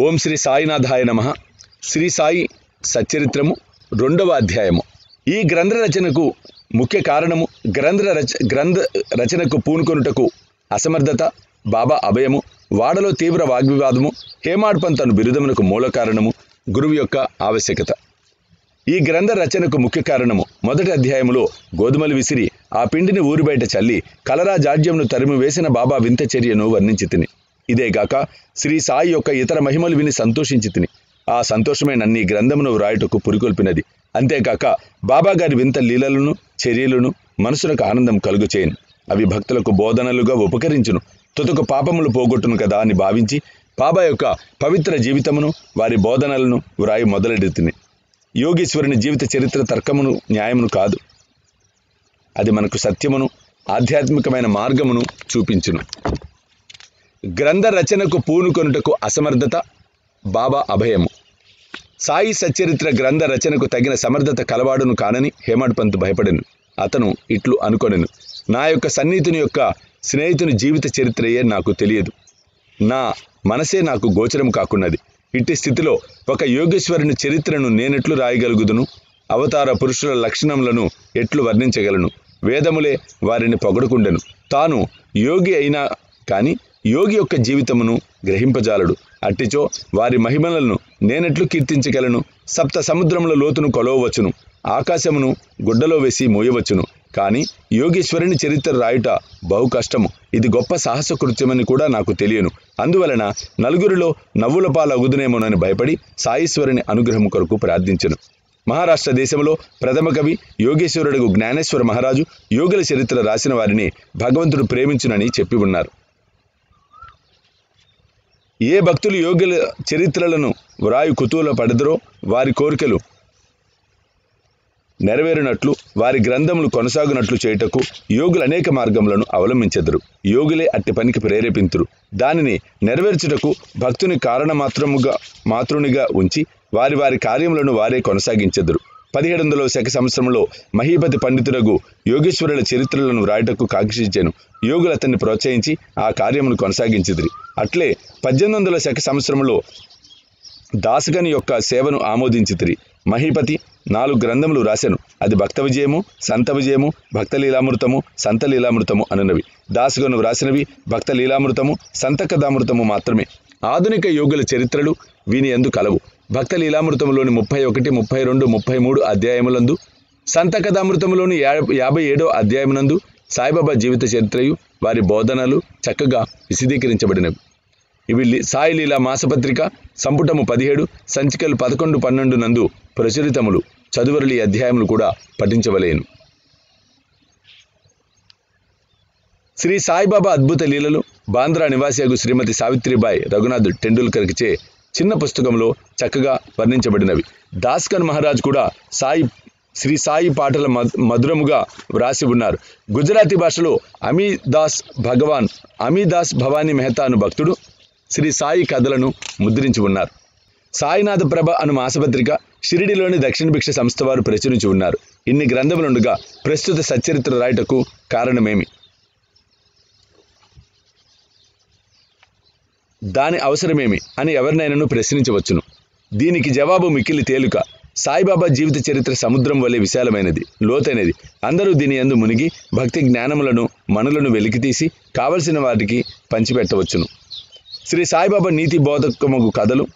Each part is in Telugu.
ఓం శ్రీ సాయినాథాయ నమః. శ్రీ సాయి సచ్చరిత్రము 2వ అధ్యాయము. ఈ గ్రంథ రచనకు ముఖ్య కారణము గ్రంథ రచనకు పూనుకొనుటకు అసమర్థత, బాబా అభయము, వాడలో తీవ్ర వాగ్వివాదము, హేమాడ్ పంత్ అను బిరుదమునకు మూల కారణము, గురువు యొక్క ఆవశ్యకత. ఈ గ్రంథ రచనకు ముఖ్య కారణము మొదటి అధ్యాయములో గోధుమలు విసిరి ఆ పిండిని ఊరి బయట చల్లి కలరా జాడ్యమును తరిమి వేసిన బాబా వింత చర్యను వర్ణించి తిని. ఇదేగాక శ్రీ సాయి యొక్క ఇతర మహిమలు విని సంతోషించి తిని. ఆ సంతోషమే నన్ను ఈ గ్రంథమును వ్రాయుటకు పురికొల్పినది. అంతేకాక బాబా గారి వింత లీలలను చర్యలను మనసులకు ఆనందం కలుగుచేయను. అవి భక్తులకు బోధనలుగా ఉపకరించును, తుదకు పాపములు పోగొట్టును కదా అని భావించి బాబా యొక్క పవిత్ర జీవితమును వారి బోధనలను వ్రాయి మొదలెడుతుంది. యోగీశ్వరుని జీవిత చరిత్ర తర్కమును న్యాయమును కాదు, అది మనకు సత్యమును ఆధ్యాత్మికమైన మార్గమును చూపించును. గ్రంథ రచనకు పూనుకొనుటకు అసమర్థత, బాబా అభయము. సాయి సచ్చరిత్ర గ్రంథ రచనకు తగిన సమర్థత కలవాడును కానని హేమాడ్ పంత్ భయపడెను. అతను ఇట్లు అనుకొనెను: నా యొక్క సన్నిహితుని యొక్క స్నేహితుని జీవిత చరిత్రయే నాకు తెలియదు, నా మనసే నాకు గోచరం కాకున్నది. ఇట్టి స్థితిలో ఒక యోగేశ్వరుని చరిత్రను నేనెట్లు రాయగలుగుదును? అవతార పురుషుల లక్షణములను ఎట్లు వర్ణించగలను? వేదములే వారిని పొగడుకుండెను. తాను యోగి అయినా కాని యోగి యొక్క జీవితమును గ్రహింపజాలడు. అట్టిచో వారి మహిమలను నేనెట్లు కీర్తించగలను? సప్త సముద్రముల లోతును కొలవవచ్చును, ఆకాశమును గుడ్డలో వేసి మోయవచ్చును, కానీ యోగీశ్వరుని చరిత్ర రాయుట బహు కష్టము. ఇది గొప్ప సాహస కృత్యమని కూడా నాకు తెలియను. అందువలన నలుగురిలో నవ్వుల పాలగుదునేమోనని భయపడి సాయీశ్వరుని అనుగ్రహం కొరకు ప్రార్థించెను. మహారాష్ట్ర దేశంలో ప్రథమ కవి యోగేశ్వరుడు జ్ఞానేశ్వర మహారాజు యోగుల చరిత్ర రాసిన వారిని భగవంతుడు ప్రేమించునని చెప్పి ఉన్నారు. ఏ భక్తులు యోగుల చరిత్రలను వ్రాయు కుతూహల పడదరో వారి కోరికలు నెరవేరినట్లు, వారి గ్రంథములు కొనసాగునట్లు చేయుటకు యోగులు అనేక మార్గములను అవలంబించెదరు. యోగులే అట్టి పనికి ప్రేరేపింతురు. దానిని నెరవేర్చుటకు భక్తుని మాతృనిగా ఉంచి వారి వారి కార్యములను వారే కొనసాగించెదరు. 1700వ శక సంవత్సరంలో మహీపతి పండితుడగు యోగేశ్వరుల చరిత్రలను వ్రాయటకు కాంక్షించెను. యోగులు అతన్ని ప్రోత్సహించి ఆ కార్యమును కొనసాగించిదిరి. అట్లే 1800వ శక సంవత్సరంలో దాసగని యొక్క సేవను ఆమోదించితిరి. మహీపతి 4 గ్రంథములు రాసెను. అది భక్త విజయము, సంత విజయము, భక్త లీలామృతము, సంత లీలామృతము అనునవి. దాసగను వ్రాసినవి భక్త లీలామృతము, సంత కథామృతము మాత్రమే. ఆధునిక యోగుల చరిత్రలు వీని యందు కలవు. భక్త లీలామృతములోని 31, 32, 33 అధ్యాయములందు, సంత కథామృతములోని 57వ అధ్యాయమునందు సాయిబాబా జీవిత చరిత్రయు వారి బోధనలు చక్కగా విశదీకరించబడినవి. ఇవి సాయి లీలా మాసపత్రిక సంపుటము 17 సంచికలు 11, 12 నందు ప్రచురితములు. చదువరులు ఈ అధ్యాయములు కూడా పఠించవలేను. శ్రీ సాయిబాబా అద్భుత లీలలు బాంద్రా నివాసియగు శ్రీమతి సావిత్రిబాయి రఘునాథ్ టెండూల్కర్కిచే చిన్న పుస్తకంలో చక్కగా వర్ణించబడినవి. దాస్కన్ మహారాజ్ కూడా శ్రీ సాయి పాటల మధురముగా వ్రాసి ఉన్నారు. గుజరాతీ భాషలో అమీదాస్ భవానీ మెహతా అను భక్తుడు శ్రీ సాయి కథలను ముద్రించి ఉన్నారు. సాయినాథ ప్రభ అను మాసపత్రిక షిరిడిలోని దక్షిణ భిక్ష సంస్థ వారు ప్రచురించి ఉన్నారు. ఇన్ని గ్రంథములుండగా ప్రస్తుత సచ్చరిత్ర రాయటకు కారణమేమి? దాని అవసరమేమి అని ఎవరినైనాను ప్రశ్నించవచ్చును. దీనికి జవాబు మిక్కిలి తేలిక. సాయిబాబా జీవిత చరిత్ర సముద్రం వలె విశాలమైనది, లోతైనది. అందరూ దీని యందు మునిగి భక్తి జ్ఞానములను మనులను వెలికితీసి కావలసిన వాటికి పంచిపెట్టవచ్చును. శ్రీ సాయిబాబా నీతి బోధకముగు కథలు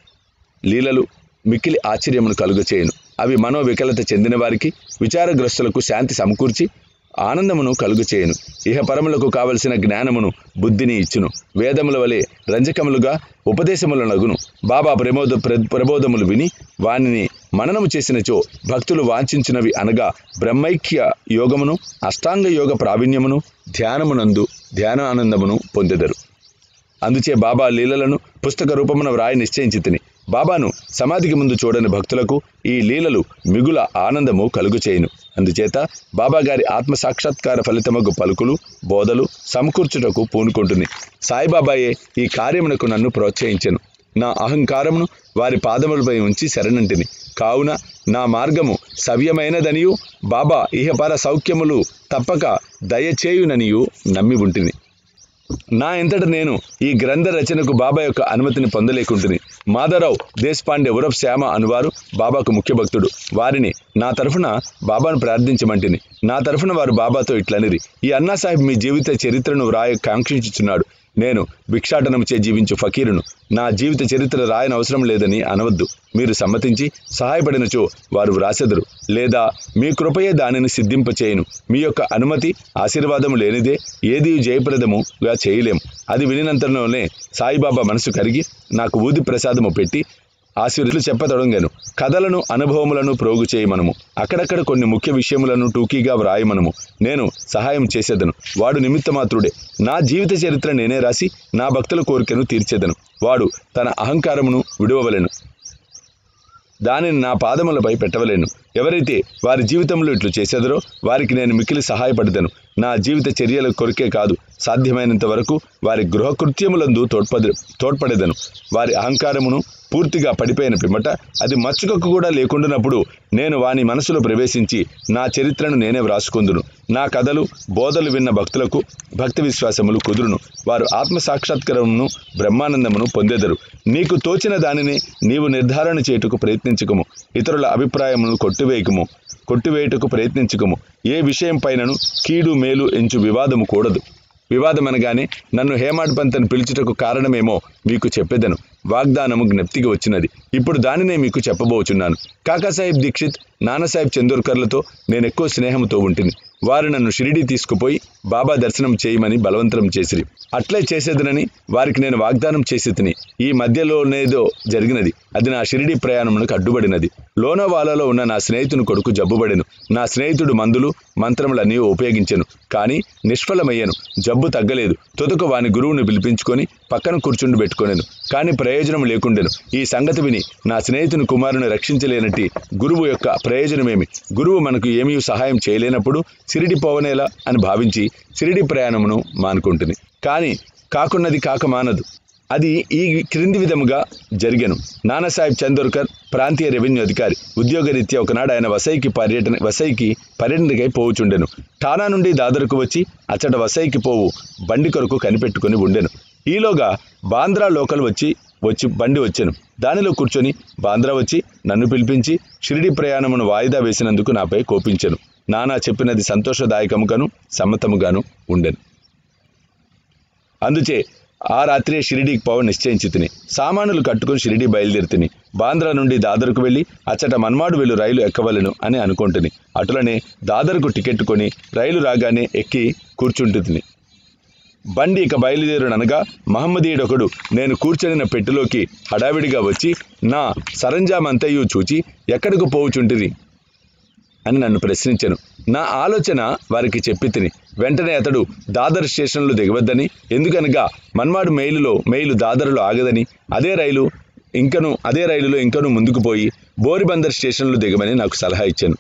లీలలు మిక్కిలి ఆశ్చర్యమును కలుగచేయును. అవి మనోవికలత చెందిన వారికి, విచారగ్రస్తులకు శాంతి సమకూర్చి ఆనందమును కలుగచేయును. ఇహపరములకు కావలసిన జ్ఞానమును బుద్ధిని ఇచ్చును. వేదముల వలె రంజకములుగా ఉపదేశములనగును. బాబా ప్రబోధములు విని వానిని మననము చేసినచో భక్తులు వాంఛించినవి అనగా బ్రహ్మైక్య యోగమును, అష్టాంగ యోగ ప్రావీణ్యమును, ధ్యానానందమును పొందెదరు. అందుచే బాబా లీలలను పుస్తక రూపమున వ్రాయి నిశ్చయించితిని. బాబాను సమాధికి ముందు చూడని భక్తులకు ఈ లీలలు మిగుల ఆనందము కలుగుచేయును. అందుచేత బాబా గారి ఆత్మ సాక్షాత్కార ఫలితమగు పలుకులు, బోధలు సమకూర్చుటకు పూనుకుంటుంది. సాయిబాబాయే ఈ కార్యమునకు నన్ను ప్రోత్సహించెను. నా అహంకారమును వారి పాదములపై ఉంచి శరణంటిని. కావున నా మార్గము సవ్యమైనదనియు బాబా ఇహపర సౌఖ్యములు తప్పక దయచేయుననియు నమ్మి ఉంటిని. నా ఎంతట నేను ఈ గ్రంథ రచనకు బాబా యొక్క అనుమతిని పొందలేకుంటుని. మాధవరావు దేశపాండే ఉరఫ్ శ్యామ అనువారు బాబాకు ముఖ్య భక్తుడు. వారిని నా తరఫున బాబాను ప్రార్థించమంటిని. నా తరఫున వారు బాబాతో ఇట్లనిరి, ఈ అన్నాసాహెబ్ మీ జీవిత చరిత్రను వ్రాయ కాంక్షించుచున్నాడు. నేను భిక్షాటనముచే జీవించు ఫకీరును. నా జీవిత చరిత్ర రాయని అవసరం లేదని అనవద్దు. మీరు సమ్మతించి సహాయపడినచో వారు వ్రాసెదరు, లేదా మీ కృపయే దానిని సిద్ధింపచేయును. మీ యొక్క అనుమతి ఆశీర్వాదము లేనిదే ఏది జయప్రదముగా చేయలేము. అది వినినంతలోనే సాయిబాబా మనసు కరిగి నాకు ఊది ప్రసాదము పెట్టి ఆశీర్వదించులు చెప్పతొడంగాను. కథలను అనుభవములను ప్రోగు చేయమనము. అక్కడక్కడ కొన్ని ముఖ్య విషయములను టూకీగా వ్రాయమనము. నేను సహాయం చేసేదను. వాడు నిమిత్తమాత్రుడే. నా జీవిత చరిత్ర నేనే రాసి నా భక్తుల కోరికను తీర్చేదను. వాడు తన అహంకారమును విడువవలెను, దానిని నా పాదములపై పెట్టవలేను. ఎవరైతే వారి జీవితంలో ఇట్లు చేసేదరో వారికి నేను మిక్కిలి సహాయపడదను. నా జీవిత చర్యల కొరికే కాదు, సాధ్యమైనంత వరకు వారి గృహకృత్యములందు తోడ్పడేదను. వారి అహంకారమును పూర్తిగా పడిపోయిన పిమ్మట అది మచ్చుకకు కూడా లేకుండానప్పుడు నేను వాని మనసులో ప్రవేశించి నా చరిత్రను నేనే వ్రాసుకుందును. నా కథలు బోధలు విన్న భక్తులకు భక్తి విశ్వాసములు కుదురును. వారు ఆత్మసాక్షాత్కారమును బ్రహ్మానందమును పొందెదరు. నీకు తోచిన దానిని నీవు నిర్ధారణ చేయుటకు ప్రయత్నించుకుము. ఇతరుల అభిప్రాయమును కొట్టివేయుటకు ప్రయత్నించుకుము. ఏ విషయం పైనను కీడు మేలు ఎంచు వివాదము కూడదు. వివాదమనగానే నన్ను హేమాడ్ పంత్ అని పిలుచుటకు కారణమేమో మీకు చెప్పేదను. వాగ్దానము జ్ఞప్తికి వచ్చినది. ఇప్పుడు దానినే మీకు చెప్పబోచున్నాను. కాకాసాహెబ్ దీక్షిత్, నానాసాహెబ్ చందోర్కర్లతో నేనెక్కువ స్నేహంతో ఉంటిని. వారు నన్ను షిరిడీ తీసుకుపోయి బాబా దర్శనం చేయమని బలవంతం చేసిరి. అట్లే చేసేదనని వారికి నేను వాగ్దానం చేసి తిని ఈ మధ్యలోనేదో జరిగినది. అది నా షిరిడీ ప్రయాణమునకు అడ్డుపడినది. లోనావాలాలో ఉన్న నా స్నేహితుని కొడుకు జబ్బుబడెను. నా స్నేహితుడు మందులు మంత్రములన్నీ ఉపయోగించెను, కానీ నిష్ఫలమయ్యాను. జబ్బు తగ్గలేదు. తుదకు వాని గురువుని పిలిపించుకొని పక్కన కూర్చుండి పెట్టుకొనెను, కానీ ప్రయోజనం లేకుండెను. ఈ సంగతి విని నా స్నేహితుని కుమారుని రక్షించలేనట్టి గురువు యొక్క ప్రయోజనమేమి? గురువు మనకు ఏమీ సహాయం చేయలేనప్పుడు షిరిడి పోవనేలా అని భావించి షిరిడి ప్రయాణమును మానుకుంటుంది. కానీ కాకున్నది కాక మానదు. అది ఈ క్రింది విధముగా జరిగెను. నానాసాహెబ్ చందోర్కర్ ప్రాంతీయ రెవెన్యూ అధికారి. ఉద్యోగరీత్యా ఒకనాడు ఆయన వసైకి పర్యటనకై పోవుచుండెను. ఠానా నుండి దాదర్కు వచ్చి అచ్చట వసైకి పోవు బండి కొరకు కనిపెట్టుకుని ఉండెను. ఈలోగా బాంద్రా లోకల్ వచ్చి బండి వచ్చెను. దానిలో కూర్చొని బాంద్రా వచ్చి నన్ను పిలిపించి షిరిడి ప్రయాణమును వాయిదా వేసినందుకు నాపై కోపించెను. నానా చెప్పినది సంతోషదాయకముగాను సమ్మతముగాను ఉండెను. అందుచే ఆ రాత్రే షిరిడీకి పోవ నిశ్చయించి తిని సామానులు కట్టుకుని షిరిడీ బయలుదేరితిని. బాంద్రా నుండి దాదర్కు వెళ్ళి అచ్చట మన్మాడు వెళ్ళు రైలు ఎక్కవలను అని అనుకుంటుని. అటులనే దాదర్కు టికెట్ కొని రైలు రాగానే ఎక్కి కూర్చుంటుని. బండి ఇక బయలుదేరుననగా మహమ్మదీయుడొకడు నేను కూర్చొనిన పెట్టెలోకి హడావిడిగా వచ్చి నా సరంజామంతయు చూచి ఎక్కడికి పోవుచుంటిరి అని నన్ను ప్రశ్నించెను. నా ఆలోచన వారికి చెప్పి తిని వెంటనే అతడు దాదర్ స్టేషన్లో దిగవద్దని, ఎందుకనగా మన్మాడు మెయిలు దాదరులో ఆగదని, అదే రైలులో ఇంకను ముందుకు పోయి బోరిబందర్ స్టేషన్లో దిగమని నాకు సలహా ఇచ్చాను.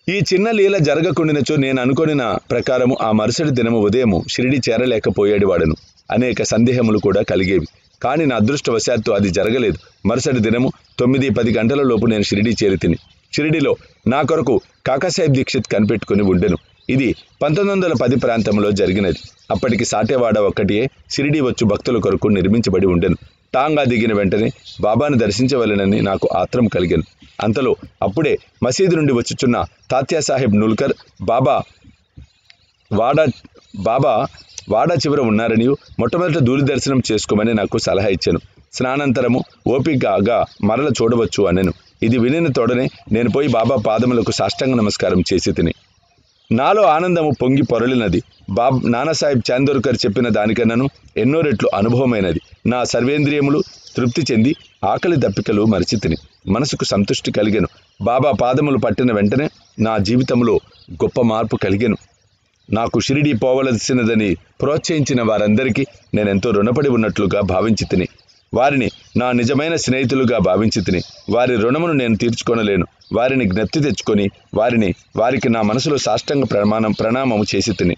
ఈ చిన్న లీల జరగకుండినచో నేను అనుకొనిన ప్రకారము ఆ మరుసటి దినము ఉదయము షిరిడి చేరలేకపోయాడు వాడను. అనేక సందేహములు కూడా కలిగేవి. కానీ నా అదృష్టవశాత్తు అది జరగలేదు. మరుసటి దినము 9-10 గంటల లోపు నేను షిరిడి చేరితిని. షిరిడిలో నా కొరకు కాకాసాహెబ్ దీక్షిత్ కనిపెట్టుకుని ఉండెను. ఇది 1910 ప్రాంతంలో జరిగినది. అప్పటికి సాటేవాడ ఒక్కటియే షిరిడి వచ్చు భక్తుల కొరకు నిర్మించబడి ఉండెను. టాంగా దిగిన వెంటనే బాబాను దర్శించవలెనని నాకు ఆత్రం కలిగెను. అంతలో అప్పుడే మసీదు నుండి వచ్చుచున్న తాత్యాసాహెబ్ నుల్కర్ బాబా వాడా చివర ఉన్నారని మొట్టమొదట దూరి దర్శనం చేసుకోమని నాకు సలహా ఇచ్చాను. స్నానంతరము ఓపికగా మరల చూడవచ్చు అనెను. ఇది వినిన తోడనే నేను పోయి బాబా పాదములకు సాష్టాంగ నమస్కారం చేసి తిని నాలో ఆనందము పొంగి పొరలినది. నానాసాహెబ్ చందోర్కర్ చెప్పిన దానికన్నాను ఎన్నో రెట్లు అనుభవమైనది. నా సర్వేంద్రియములు తృప్తి చెంది ఆకలి దప్పికలు మరిచితిని. మనసుకు సంతృష్టి కలిగెను. బాబా పాదములు పట్టిన వెంటనే నా జీవితంలో గొప్ప మార్పు కలిగెను. నాకు షిరిడి పోవలసినదని ప్రోత్సహించిన వారందరికీ నేనెంతో రుణపడి ఉన్నట్లుగా భావించి తిని వారిని నా నిజమైన స్నేహితులుగా భావించి తిని వారి రుణమును నేను తీర్చుకొనలేను. వారిని జ్ఞప్తి తెచ్చుకొని వారికి నా మనసులో సాష్టాంగ ప్రణామము చేసి తిని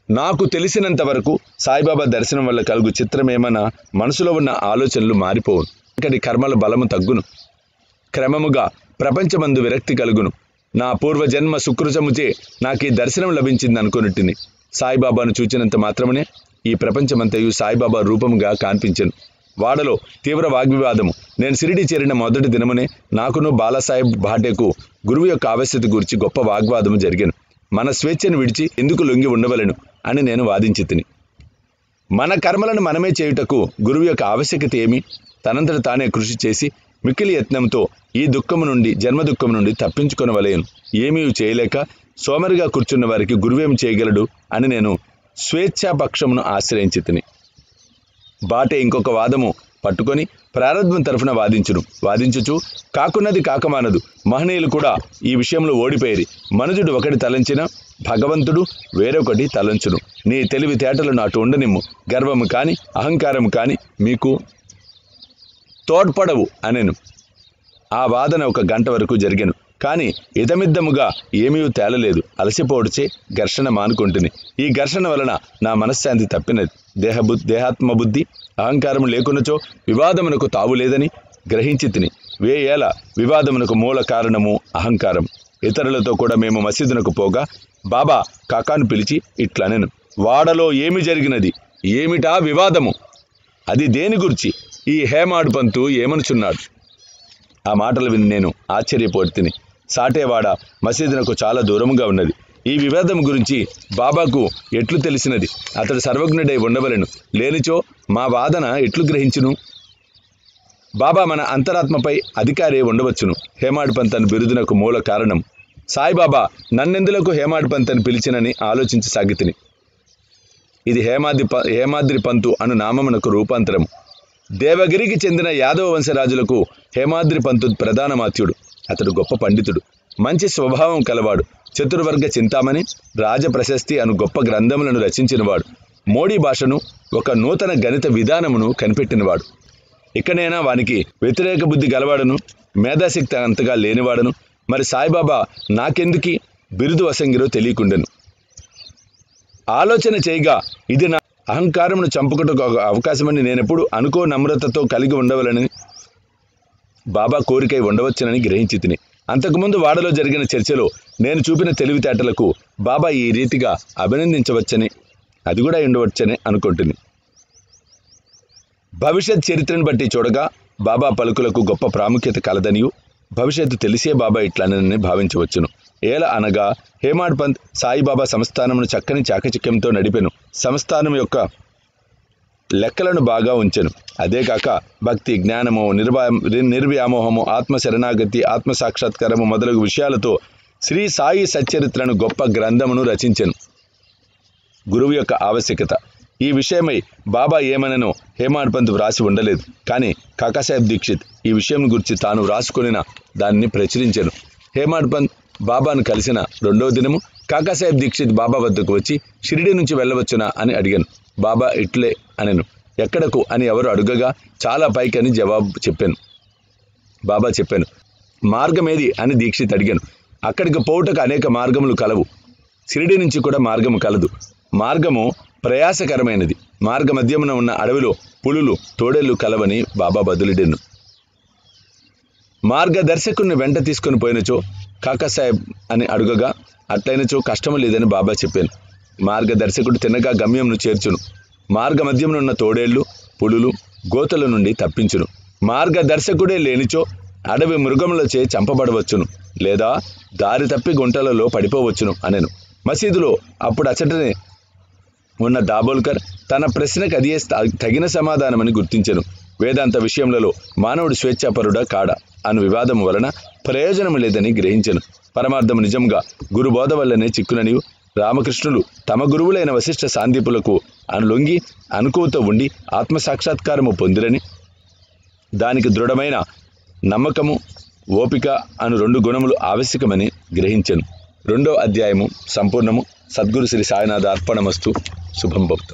నాకు తెలిసినంత వరకు సాయిబాబా దర్శనం వల్ల కలుగు చిత్రమేమన్నా మనసులో ఉన్న ఆలోచనలు మారిపోవును. ఇక్కడి కర్మల బలము తగ్గును. క్రమముగా ప్రపంచమందు విరక్తి కలుగును. నా పూర్వజన్మ సుకృతముచే నాకు ఈ దర్శనం లభించింది అనుకొనిటిని. సాయిబాబాను చూచినంత మాత్రమే ఈ ప్రపంచమంతయు సాయిబాబా రూపముగా కనిపించెను. వాడలో తీవ్ర వాగ్వివాదము. నేను షిరిడి చేరిన మొదటి దినమునే నాకును బాలాసాహెబ్ భాటేకు గురువు యొక్క ఆవశ్యకత గురించి గొప్ప వాగ్వాదము జరిగాను. మన స్వేచ్ఛను విడిచి ఎందుకు లొంగి ఉండవలెను అని నేను వాదించి తిని. మన కర్మలను మనమే చేయుటకు గురువు యొక్క ఆవశ్యకత ఏమి? తనంతట తానే కృషి చేసి మిక్కిలి యత్నంతో ఈ దుఃఖము నుండి జన్మ దుఃఖము నుండి తప్పించుకొనవలేను. ఏమీ చేయలేక సోమరిగా కూర్చున్న వారికి గురువేమి చేయగలడు అని నేను స్వేచ్ఛాపక్షమును ఆశ్రయించి తిని. బాటే ఇంకొక వాదము పట్టుకొని ప్రారంభం తరఫున వాదించుచు కాకున్నది కాకమానదు, మహనీయులు కూడా ఈ విషయంలో ఓడిపోయేరి. మనుజుడు ఒకటి తలంచిన భగవంతుడు వేరొకటి తలంచును. నీ తెలివితేటలను అటు ఉండనిమ్ము, గర్వము కాని అహంకారము కాని మీకు తోడ్పడవు అనెను. ఆ వాదన 1 గంట వరకు జరిగాను. కానీ ఇదమిద్దముగా ఏమీ తేలలేదు. అలసిపోవడిచే ఘర్షణ మానుకుంటుని. ఈ ఘర్షణ వలన నా మనశ్శాంతి తప్పినది. దేహాత్మబుద్ధి అహంకారము లేకున్నచో వివాదమునకు తావు లేదని గ్రహించి తిని. వేయేల వివాదమునకు మూల కారణము అహంకారం. ఇతరులతో కూడా మేము మసీదునకు పోగా బాబా కాకాను పిలిచి ఇట్లనెను, వాడలో ఏమి జరిగినది? ఏమిటా వివాదము? అది దేని గురించి? ఈ హేమాడు పంతు ఏమనుచున్నాడు? ఆ మాటలు విని నేను ఆశ్చర్యపోయి తిని. సాటేవాడ మసీదునకు చాలా దూరముగా ఉన్నది. ఈ వివాదం గురించి బాబాకు ఎట్లు తెలిసినది? అతడు సర్వజ్ఞుడై ఉండవలెను. లేనిచో మా వాదన ఎట్లు గ్రహించును? బాబా మన అంతరాత్మపై అధికారే ఉండవచ్చును. హేమాడు పంత్ అని బిరుదునకు మూల కారణం. సాయిబాబా నన్నెందులకు హేమాడు పంత్ అని పిలిచినని ఆలోచించసాగితిని. ఇది హేమాద్రి పంతు అను నామమునకు రూపాంతరము. దేవగిరికి చెందిన యాదవ వంశరాజులకు హేమాద్రి పంతు ప్రధానమాత్యుడు. అతడు గొప్ప పండితుడు, మంచి స్వభావం కలవాడు. చతుర్వర్గ చింతామణి, రాజప్రశస్తి అను గొప్ప గ్రంథములను రచించినవాడు. మోడీ భాషను, ఒక నూతన గణిత విధానమును కనిపెట్టినవాడు. ఇకనైనా వానికి వ్యతిరేక బుద్ధి గలవాడను, మేధాశక్తి అంతగా లేనివాడను. మరి సాయిబాబా నాకెందుకు బిరుదు వసంగిరో తెలియకుండెను. ఆలోచన చేయగా ఇది నా అహంకారమును చంపుకుటకు అవకాశమని నేనెప్పుడు అనుకో నమ్రతతో కలిగి ఉండవలని బాబా కోరికై ఉండవచ్చునని గ్రహించి తిని. అంతకుముందు వాడలో జరిగిన చర్చలో నేను చూపిన తెలివితేటలకు బాబా ఈ రీతిగా అభినందించవచ్చని, అది కూడా ఉండవచ్చని అనుకుంటుంది. భవిష్యత్ చరిత్రను బట్టి చూడగా బాబా పలుకులకు గొప్ప ప్రాముఖ్యత కలదనియు భవిష్యత్తు తెలిసే బాబా ఇట్లనని భావించవచ్చును. ఏల అనగా హేమాడ్ పంత్ సాయిబాబా సంస్థానమును చక్కని చాకచక్యంతో నడిపెను. సంస్థానం యొక్క లెక్కలను బాగా ఉంచెను. అదే కాక భక్తి, జ్ఞానము, నిర్వ్యామోహము, ఆత్మ శరణాగతి, ఆత్మసాక్షాత్కారము మొదలగు విషయాలతో శ్రీ సాయి సచ్చరిత్రను గొప్ప గ్రంథమును రచించెను. గురువు యొక్క ఆవశ్యకత ఈ విషయమై బాబా ఏమననో హేమాడ్ పంత్ వ్రాసి ఉండలేదు. కానీ కాకాసాహెబ్ దీక్షిత్ ఈ విషయం గురించి తాను వ్రాసుకొనిన దాన్ని ప్రచురించెను. హేమాడ్ పంత్ బాబాను కలిసిన 2వ దినము కాకాసాహెబ్ దీక్షిత్ బాబా వద్దకు వచ్చి షిరిడి నుంచి వెళ్ళవచ్చునా అని అడిగాను. బాబా ఇట్లే అనెను. ఎక్కడకు అని ఎవరు అడుగగా చాలా పైకని జవాబు చెప్పాను. బాబా చెప్పాను. మార్గమేది అని దీక్షిత్ అడిగాను. అక్కడికి పోవుటకు అనేక మార్గములు కలవు. షిరిడి నుంచి కూడా మార్గము కలదు. మార్గము ప్రయాసకరమైనది. మార్గ మధ్యమున ఉన్న అడవిలో పులులు, తోడేళ్లు కలవని బాబా బదులిడెను. మార్గదర్శకుని వెంట తీసుకుని పోయినచో కాకాసాహెబ్ అని అడుగగా అట్లయినచో కష్టము లేదని బాబా చెప్పాను. మార్గదర్శకుడు తిన్నగా గమ్యంను చేర్చును. మార్గ మధ్యమునున్న తోడేళ్లు, పులులు, గోతల నుండి తప్పించును. మార్గదర్శకుడే లేనిచో అడవి మృగములచే చంపబడవచ్చును, లేదా దారి తప్పి గుంటలలో పడిపోవచ్చును అనెను. మసీదులో అప్పుడు అచ్చటనే ఉన్న దాబోల్కర్ తన ప్రశ్నకు అదే తగిన సమాధానమని గుర్తించెను. వేదాంత విషయములలో మానవుడు స్వేచ్ఛాపరుడా కాడా అను వివాదము వలన ప్రయోజనము లేదని గ్రహించెను. పరమార్థము నిజంగా గురుబోధ వల్లనే చిక్కుననియు రామకృష్ణులు తమ గురువులైన వశిష్ఠ సాందీపులకు లొంగి అనుకువతో ఉండి ఆత్మసాక్షాత్కారము పొందిరని, దానికి దృఢమైన నమ్మకము, ఓపిక అను 2 గుణములు ఆవశ్యకమని గ్రహించెను. 2వ అధ్యాయము సంపూర్ణము. సద్గురు శ్రీ సాయినాథ అర్పణమస్తు. శుభం భక్తు.